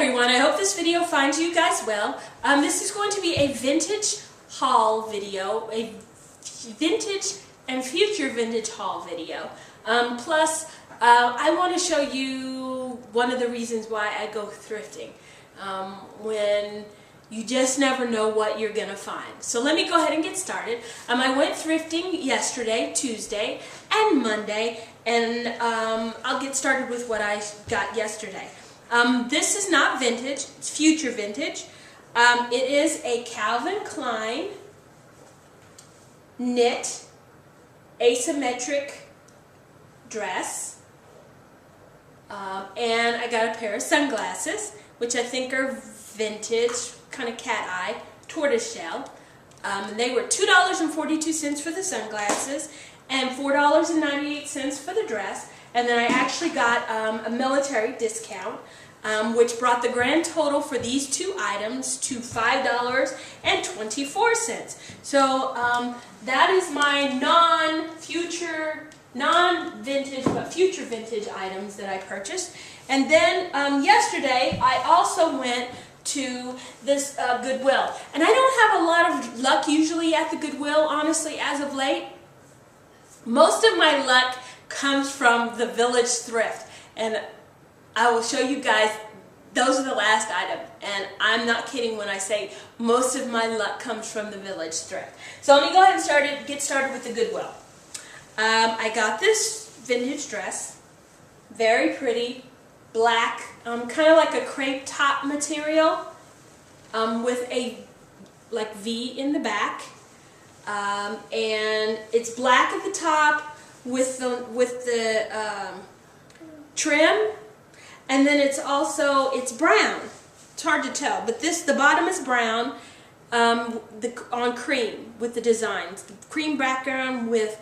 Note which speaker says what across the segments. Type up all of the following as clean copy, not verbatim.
Speaker 1: everyone, I hope this video finds you guys well. This is going to be a vintage haul video, a vintage and future vintage haul video. Plus, I want to show you one of the reasons why I go thrifting, when you just never know what you're going to find. So let me go ahead and get started. I went thrifting yesterday, Tuesday, and Monday, and I'll get started with what I got yesterday. This is not vintage, it's future vintage. It is a Calvin Klein knit asymmetric dress, and I got a pair of sunglasses, which I think are vintage, kind of cat eye, tortoiseshell. They were $2.42 for the sunglasses and $4.98 for the dress, and then I actually got a military discount, which brought the grand total for these two items to $5.24. So that is my non-vintage, but future vintage items that I purchased. And then yesterday I also went to this Goodwill. And I don't have a lot of luck usually at the Goodwill, honestly, as of late. Most of my luck comes from the Village Thrift. And I will show you guys, those are the last item. And I'm not kidding when I say most of my luck comes from the Village Thrift. So let me go ahead and get started with the Goodwill. I got this vintage dress, very pretty, black, kind of like a crepe top material, with a like V in the back, and it's black at the top with the trim, and then it's brown. It's hard to tell, but the bottom is brown, on cream with the designs, the cream background with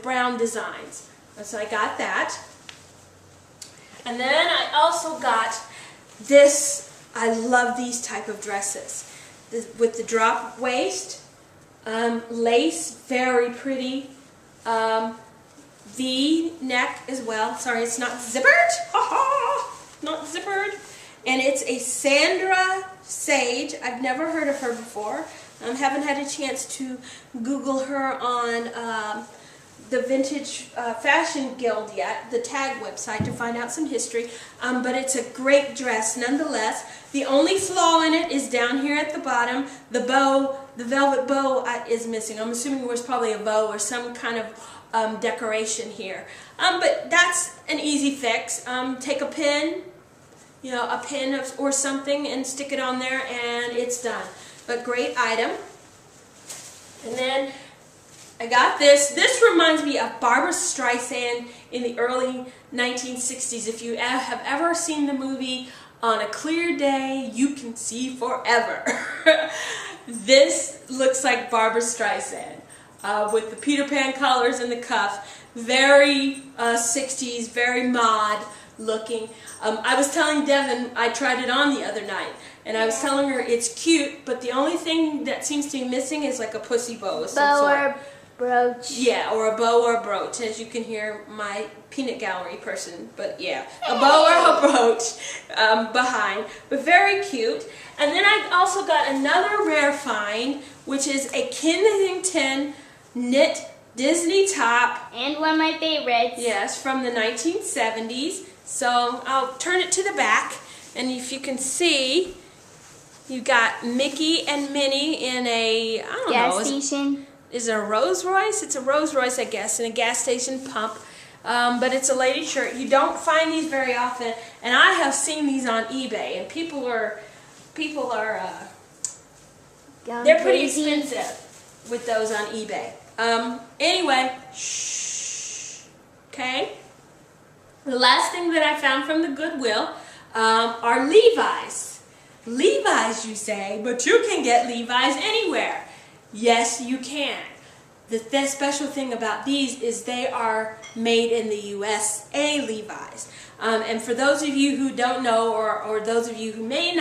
Speaker 1: brown designs. So I got that. And then I also got this. I love these type of dresses. With the drop waist, lace, very pretty. V neck as well. Sorry, it's not zippered. Not zippered. And it's a Sandra Sage. I've never heard of her before. Haven't had a chance to Google her on the Vintage Fashion Guild yet, the tag website, to find out some history. But it's a great dress nonetheless. The only flaw in it is down here at the bottom. The bow, the velvet bow is missing. I'm assuming there was probably a bow or some kind of decoration here. But that's an easy fix. Take a pin, a pin or something, and stick it on there, and it's done. But great item. And then I got this. This reminds me of Barbra Streisand in the early 1960s. If you have ever seen the movie On a Clear Day, You Can See Forever. This looks like Barbra Streisand with the Peter Pan colors and the cuff. Very 60s, very mod looking. I was telling Devin, I tried it on the other night, and I was telling her it's cute, but the only thing that seems to be missing is like a pussy bow of some sort.
Speaker 2: Or brooch.
Speaker 1: Yeah, or a bow or a brooch, as you can hear my peanut gallery person, but yeah, a bow or a brooch behind, but very cute. And then I also got another rare find, which is a Kensington knit Disney top.
Speaker 2: And one of my favorites.
Speaker 1: Yes, from the 1970s. So I'll turn it to the back, and if you can see, you got Mickey and Minnie in a, I don't know.
Speaker 2: Gas station.
Speaker 1: Is it a Rolls Royce? It's a Rolls Royce, I guess, in a gas station pump. But it's a lady shirt. You don't find these very often, and I have seen these on eBay, and people are they're pretty expensive with those on eBay. Anyway, shh. Okay. The last thing that I found from the Goodwill are Levi's. Levi's, you say, but you can get Levi's anywhere. Yes, you can. The special thing about these is they are made in the U.S.A. Levi's. And for those of you who don't know, or those of you who may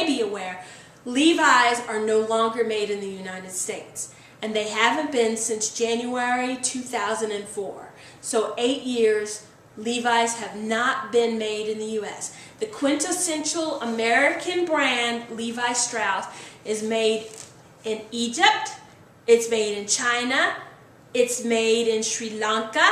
Speaker 1: be aware, Levi's are no longer made in the United States. And they haven't been since January 2004. So 8 years Levi's have not been made in the U.S. The quintessential American brand, Levi Strauss, is made in Egypt, it's made in China, it's made in Sri Lanka,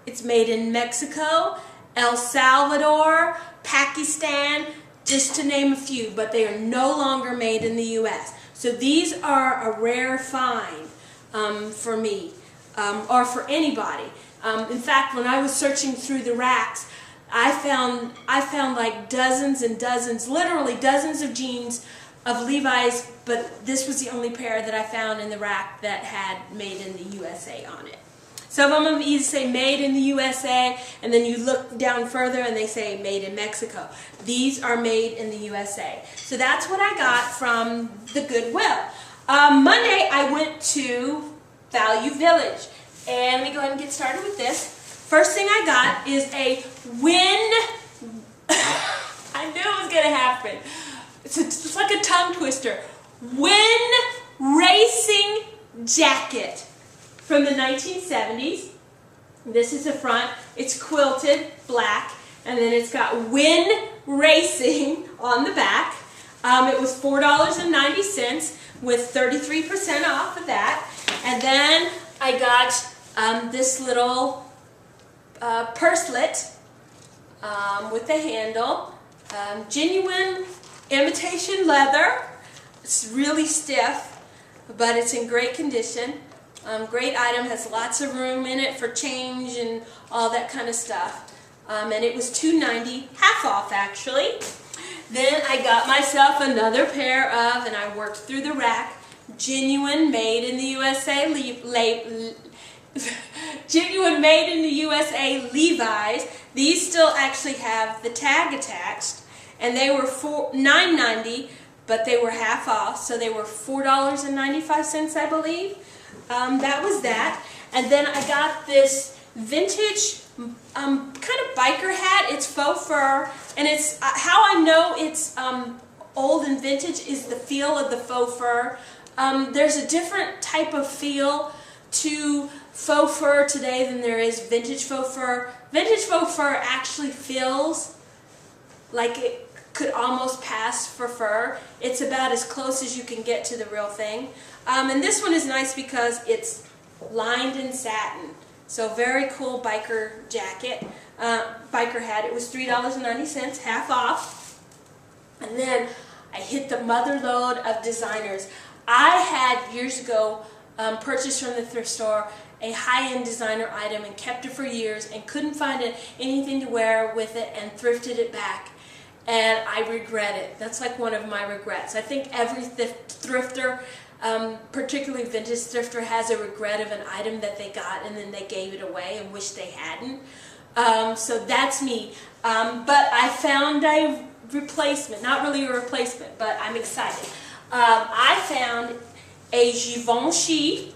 Speaker 1: it's made in Mexico, El Salvador, Pakistan, just to name a few, but they are no longer made in the U.S. So these are a rare find for me, or for anybody. In fact, when I was searching through the racks, I found like dozens and dozens, literally dozens of jeans of Levi's, but this was the only pair that I found in the rack that had made in the USA on it. Some of them either say made in the USA, and then you look down further and they say made in Mexico. These are made in the USA. So that's what I got from the Goodwill. Monday I went to Value Village. And let me go ahead and get started with this. First thing I got is a Win. I knew it was going to happen. It's like a tongue twister. Win Racing Jacket from the 1970s. This is the front. It's quilted black. And then it's got Win Racing on the back. It was $4.90 with 33% off of that. And then I got this little purselet with the handle. Genuine imitation leather. It's really stiff, but it's in great condition. Great item, has lots of room in it for change and all that kind of stuff. And it was $2.90, half off actually. Then I got myself another pair of, and I worked through the rack, genuine made in the USA genuine made in the USA Levi's. These still actually have the tag attached, and they were $9.90, but they were half off, so they were $4.95, I believe. That was that. And then I got this vintage kind of biker hat. It's faux fur, and it's how I know it's old and vintage is the feel of the faux fur. There's a different type of feel to faux fur today than there is vintage faux fur. Vintage faux fur actually feels like it could almost pass for fur. It's about as close as you can get to the real thing. And this one is nice because it's lined in satin. So very cool biker jacket, biker hat. It was $3.90, half off. And then I hit the mother load of designers. I had years ago purchased from the thrift store a high-end designer item and kept it for years and couldn't find anything to wear with it and thrifted it back. And I regret it. That's like one of my regrets. I think every thrifter, particularly vintage thrifter, has a regret of an item that they got and then they gave it away and wish they hadn't. So that's me. But I found a replacement. Not really a replacement, but I'm excited. I found a Givenchy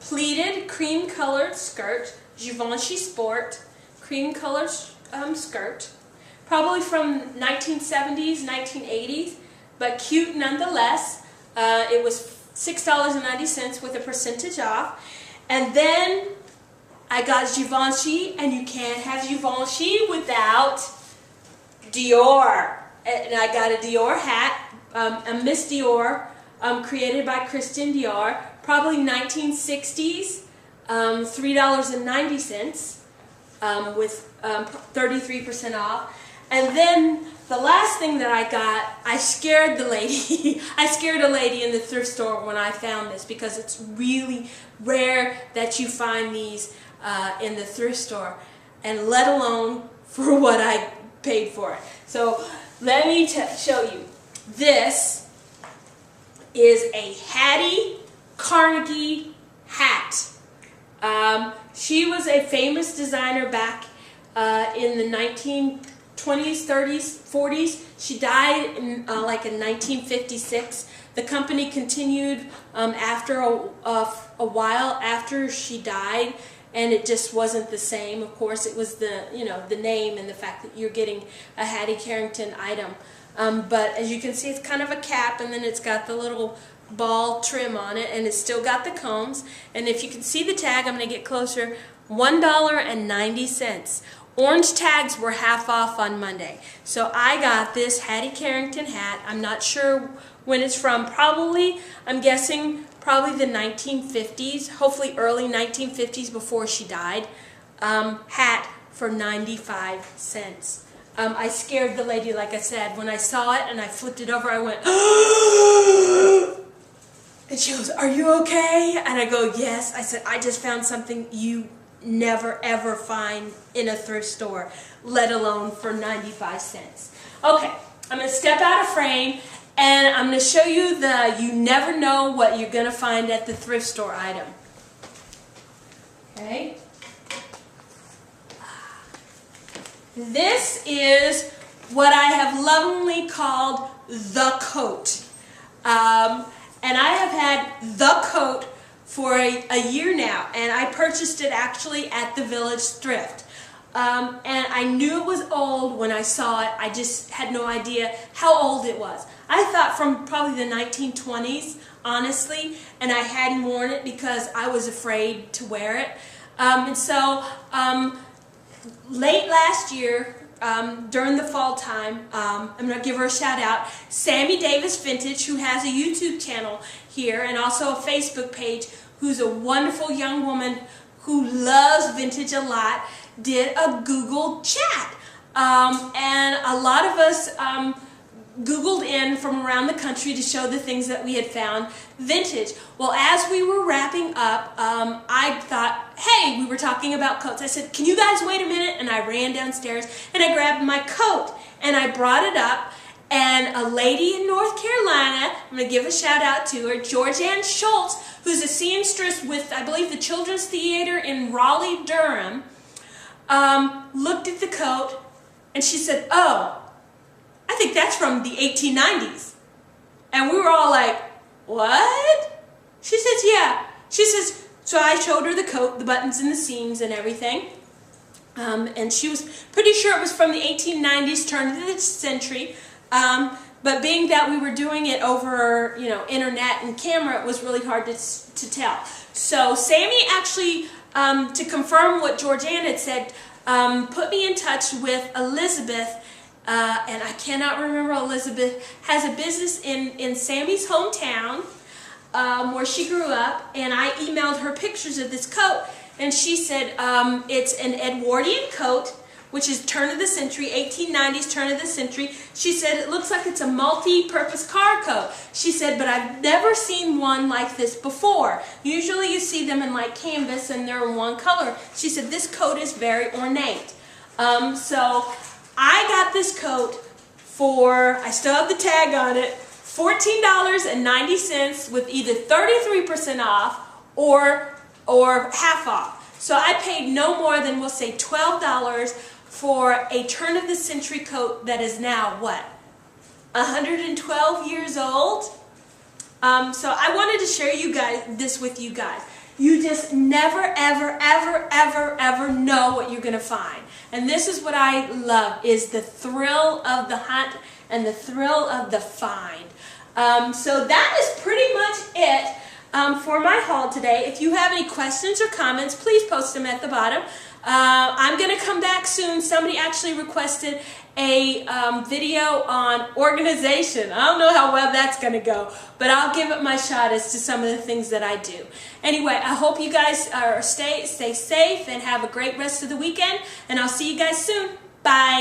Speaker 1: pleated cream-colored skirt, Givenchy Sport, cream-colored skirt, probably from 1970s, 1980s, but cute nonetheless. It was $6.90 with a percentage off. And then I got Givenchy, and you can't have Givenchy without Dior. And I got a Dior hat, a Miss Dior, created by Christian Dior, probably 1960s, $3.90 with 33% off. And then the last thing that I got, I scared the lady. I scared a lady in the thrift store when I found this because it's really rare that you find these in the thrift store, and let alone for what I paid for it. So let me show you. This is a Hattie Carnegie hat. She was a famous designer back in the 1920s, 30s, 40s. She died in, like in 1956. The company continued after a while after she died, and it just wasn't the same. Of course, it was the the name and the fact that you're getting a Hattie Carrington item. But as you can see, it's kind of a cap, and then it's got the little ball trim on it, and it's still got the combs. And if you can see the tag, I'm going to get closer. $1.90. Orange tags were half off on Monday. So I got this Hattie Carrington hat. I'm not sure when it's from. I'm guessing probably the 1950s, hopefully early 1950s before she died. Hat for 95 cents. I scared the lady, like I said. When I saw it and I flipped it over, I went, and she goes, "Are you okay?" And I go, "Yes." I said, "I just found something you never ever find in a thrift store, let alone for 95 cents. Okay, I'm going to step out of frame and I'm going to show you the you never know what you're going to find at the thrift store item. Okay. This is what I have lovingly called the coat. And I have had the coat for a year now, and I purchased it actually at the Village Thrift. And I knew it was old when I saw it. I just had no idea how old it was. I thought from probably the 1920s, honestly, and I hadn't worn it because I was afraid to wear it. Late last year, during the fall time, I'm going to give her a shout out. Sammy Davis Vintage, who has a YouTube channel here and also a Facebook page, who's a wonderful young woman who loves vintage a lot, did a Google chat. And a lot of us Googled in from around the country to show the things that we had found vintage. Well, as we were wrapping up, I thought, hey, we were talking about coats. I said, "Can you guys wait a minute?" And I ran downstairs and I grabbed my coat and I brought it up. And a lady in North Carolina, I'm going to give a shout out to her, Georgianne Schultz, who's a seamstress with, I believe, the Children's Theater in Raleigh, Durham, looked at the coat and she said, "Oh, I think that's from the 1890s. And we were all like, "What?" She says, "Yeah." She says, so I showed her the coat, the buttons and the seams and everything. And she was pretty sure it was from the 1890s, turn of the century. But being that we were doing it over, internet and camera, it was really hard to tell. So Sammy actually, to confirm what Georgianne had said, put me in touch with Elizabeth. And I cannot remember, Elizabeth has a business in Sammy's hometown where she grew up, and I emailed her pictures of this coat, and she said it's an Edwardian coat, which is turn of the century, 1890s turn of the century. She said it looks like it's a multi-purpose car coat. She said, but I've never seen one like this before. Usually you see them in like canvas and they're in one color. She said this coat is very ornate. So I got this coat for, I still have the tag on it, $14.90 with either 33% off or half off. So I paid no more than, we'll say, $12 for a turn-of-the-century coat that is now, what, 112 years old? So I wanted to share this with you guys. You just never, ever, ever, ever, ever know what you're going to find. And this is what I love, is the thrill of the hunt and the thrill of the find. So that is pretty much it for my haul today. If you have any questions or comments, please post them at the bottom. I'm going to come back soon. Somebody actually requested a video on organization. I don't know how well that's going to go, but I'll give it my shot as to some of the things that I do. Anyway, I hope you guys stay safe and have a great rest of the weekend, and I'll see you guys soon. Bye.